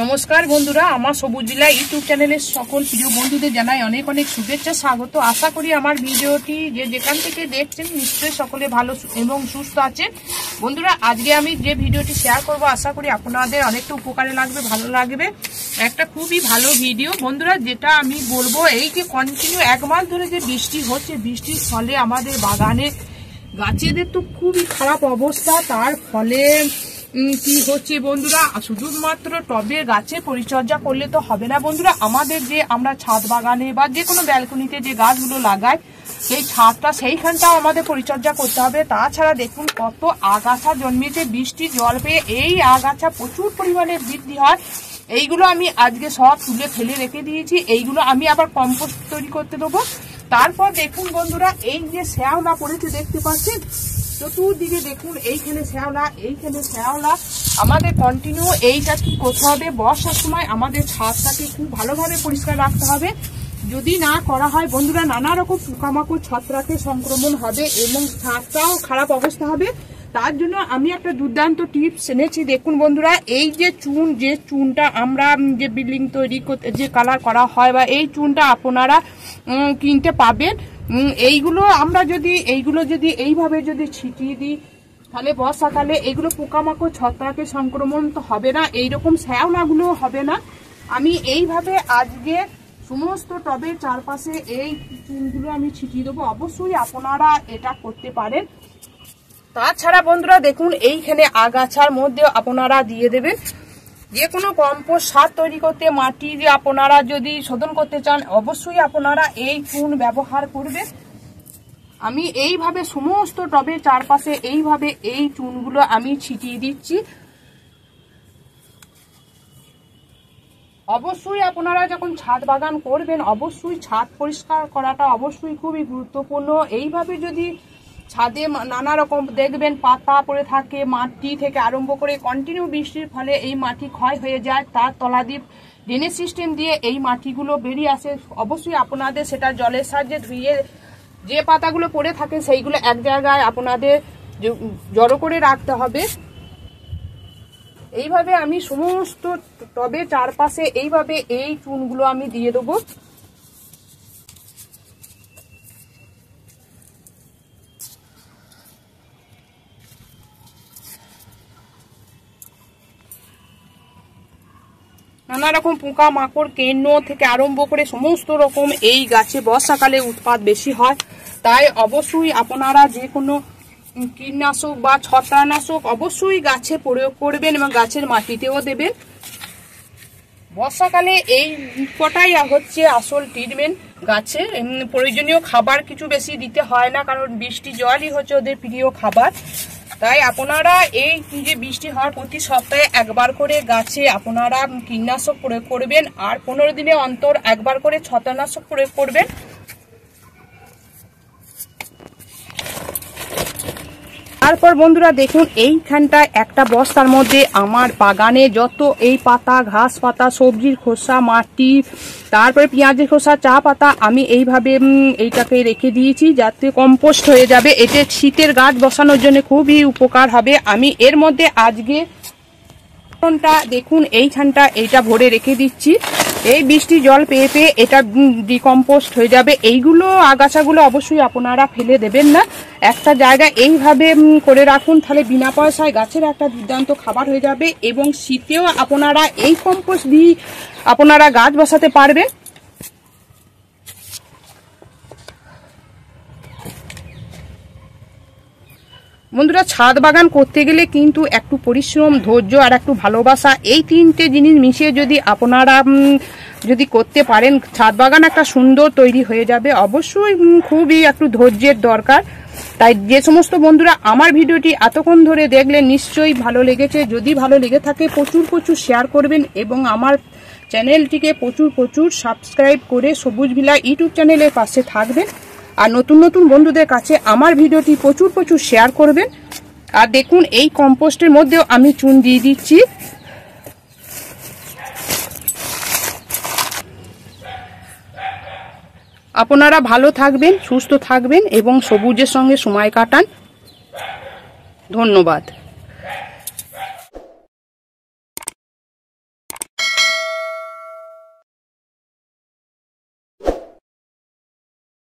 নমস্কার বন্ধুরা, আমার সবুজ বিলা ইউটিউব চ্যানেলের সকল প্রিয় বন্ধুদের জানাই অনেক অনেক শুভেচ্ছা, স্বাগত। আশা করি আমার ভিডিওটি যেখান থেকে দেখছেন নিশ্চয়ই সকলে ভালো এবং সুস্থ আছেন। বন্ধুরা, আজকে আমি যে ভিডিওটি শেয়ার করব আশা করি আপনাদের অনেকটা উপকারে লাগবে, ভালো লাগবে। একটা খুবই ভালো ভিডিও বন্ধুরা, যেটা আমি বলবো এই যে কন্টিনিউ 1 মাস ধরে যে বৃষ্টি হচ্ছে, বৃষ্টির ফলে আমাদের বাগানে গাছেদের তো খুবই খারাপ অবস্থা। তার ফলে কি হচ্ছে বন্ধুরা, শুধুমাত্র টবে গাছে পরিচর্যা করলে তো হবে না বন্ধুরা। আমাদের যে আমরা ছাদ বাগানে বা যে কোনো ব্যালকনিতে যে গাছগুলো লাগাই, সেই ছাদটা সেইখানটাও আমাদের পরিচর্যা করতে হবে। তাছাড়া দেখুন কত আগাছা জন্মেছে, বৃষ্টির জল পেয়ে এই আগাছা প্রচুর পরিমাণে বৃদ্ধি হয়। এইগুলো আমি আজকে সব তুলে ফেলে রেখে দিয়েছি, এইগুলো আমি আবার কম্পোস্ট তৈরি করতে দেবো। তারপর দেখুন বন্ধুরা, এই যে শ্যাওলা পড়েছে দেখতে পাচ্ছেন, চতুর্দিকে দেখুন এইখানে শ্যাওলা, এইখানে শ্যাওলা। আমাদের কন্টিনিউ এইটা কি করতে হবে, বর্ষার সময় আমাদের ছাদটাকে খুব ভালোভাবে পরিষ্কার রাখতে হবে। যদি না করা হয় বন্ধুরা, নানা রকম পোকামাকড় ছত্রাকে সংক্রমণ হবে এবং ছাদটাও খারাপ অবস্থা হবে। তার জন্য আমি একটা দুর্দান্ত টিপস এনেছি। দেখুন বন্ধুরা, এই যে চুনটা আমরা যে বিল্ডিং তৈরি করতে যে কালার করা হয়, বা এই চুনটা আপনারা কিনতে পাবেন। এইগুলো যদি এইভাবে যদি ছিটিয়ে দিই, তাহলে বর্ষাকালে এইগুলো পোকামাকড় ছত্রাকে সংক্রমণ তো হবে না, এইরকম শ্যাওলাগুলো হবে না। আমি এইভাবে আজকে সমস্ত টবের চারপাশে এই চুনগুলো আমি ছিটিয়ে দেবো। অবশ্যই আপনারা এটা করতে পারেন। তাছাড়া বন্ধুরা দেখুন, এইখানে আগাছার মধ্যে আপনারা দিয়ে দেবেন। যে কোনো কম্পোস্ট সার তৈরি করতে, মাটি যে আপনারা যদি শোধন করতে চান, অবশ্যই আপনারা এই চুন ব্যবহার করবেন। আমি এইভাবে সমস্ত টবের চারপাশে এইভাবে এই চুনগুলো আমি ছিটিয়ে দিচ্ছি। অবশ্যই আপনারা যখন ছাদ বাগান করবেন, অবশ্যই ছাদ পরিষ্কার করাটা অবশ্যই খুবই গুরুত্বপূর্ণ। এইভাবে যদি ছাদে নানা রকম দেখবেন পাতা পড়ে থাকে, মাটি থেকে আরম্ভ করে কন্টিনিউ বৃষ্টির ফলে এই মাটি ক্ষয় হয়ে যায়, তার তলাদ্বীপ ড্রেনেজ সিস্টেম দিয়ে এই মাটিগুলো বেরিয়ে আসে। অবশ্যই আপনাদের সেটা জলের সাহায্যে ধুয়ে যে পাতাগুলো পড়ে থাকে সেইগুলো এক জায়গায় আপনাদের জড়ো করে রাখতে হবে। এইভাবে আমি সমস্ত টবে চারপাশে এইভাবে এই চুনগুলো আমি দিয়ে দেবো। নানা রকম পোকা মাকড় কেন্ন থেকে আরম্ভ করে সমস্ত রকম এই গাছে বর্ষাকালে উৎপাদ বেশি হয়। তাই অবশ্যই আপনারা যে কোনো কীটনাশক বা ছত্রাকনাশক অবশ্যই গাছে প্রয়োগ করবেন এবং গাছের মাটিতেও দেবেন। বর্ষাকালে এই কটাই হচ্ছে আসল ট্রিটমেন্ট। গাছের প্রয়োজনীয় খাবার কিছু বেশি দিতে হয় না, কারণ বৃষ্টি জলই হচ্ছে ওদের প্রিয় খাবার। তাই আপনারা এই যে বৃষ্টি হওয়ার প্রতি সপ্তাহে একবার করে গাছে আপনারা কীটনাশক প্রয়োগ করবেন, আর 15 দিনে অন্তর একবার করে ছত্রাকনাশক প্রয়োগ করবেন। তারপর বন্ধুরা দেখুন, এইখানটায় একটা বস্তার মধ্যে আমার বাগানে যত এই পাতা, ঘাস পাতা, সবজির খোসা, মাটি, তারপরে পেঁয়াজের খোসা, চা পাতা, আমি এইভাবে এইটাকে রেখে দিয়েছি যাতে কম্পোস্ট হয়ে যাবে। এতে শীতের গাছ বসানোর জন্য খুবই উপকার হবে। আমি এর মধ্যে আজকে দেখুন এইখানটা এইটা ভরে রেখে দিচ্ছি। এই বৃষ্টি জল পেয়ে পেয়ে এটা ডিকম্পোস্ট হয়ে যাবে। এইগুলো আগাছাগুলো অবশ্যই আপনারা ফেলে দেবেন না, একটা জায়গায় এইভাবে করে রাখুন, তাহলে বিনা পয়সায় গাছের একটা দুর্দান্ত খাবার হয়ে যাবে এবং শীতেও আপনারা এই কম্পোস্ট দিয়ে আপনারা গাছ বসাতে পারবেন। বন্ধুরা, ছাদ বাগান করতে গেলে কিন্তু একটু পরিশ্রম, ধৈর্য আর একটু ভালোবাসা, এই 3টে জিনিস মিশিয়ে যদি আপনারা যদি করতে পারেন, ছাদ বাগান একটা সুন্দর তৈরি হয়ে যাবে। অবশ্যই খুবই একটু ধৈর্যের দরকার। তাই যে সমস্ত বন্ধুরা আমার ভিডিওটি এতক্ষণ ধরে দেখলেন, নিশ্চয়ই ভালো লেগেছে। যদি ভালো লেগে থাকে প্রচুর শেয়ার করবেন এবং আমার চ্যানেলটিকে প্রচুর সাবস্ক্রাইব করে সবুজ বিলা ইউটিউব চ্যানেলের পাশে থাকবেন। আর নতুন বন্ধুদের কাছে আমার ভিডিওটি প্রচুর শেয়ার করবেন। আর দেখুন, এই কম্পোস্টের মধ্যেও আমি চুন দিয়ে দিচ্ছি। আপনারা ভালো থাকবেন, সুস্থ থাকবেন এবং সবুজের সঙ্গে সময় কাটান। ধন্যবাদ।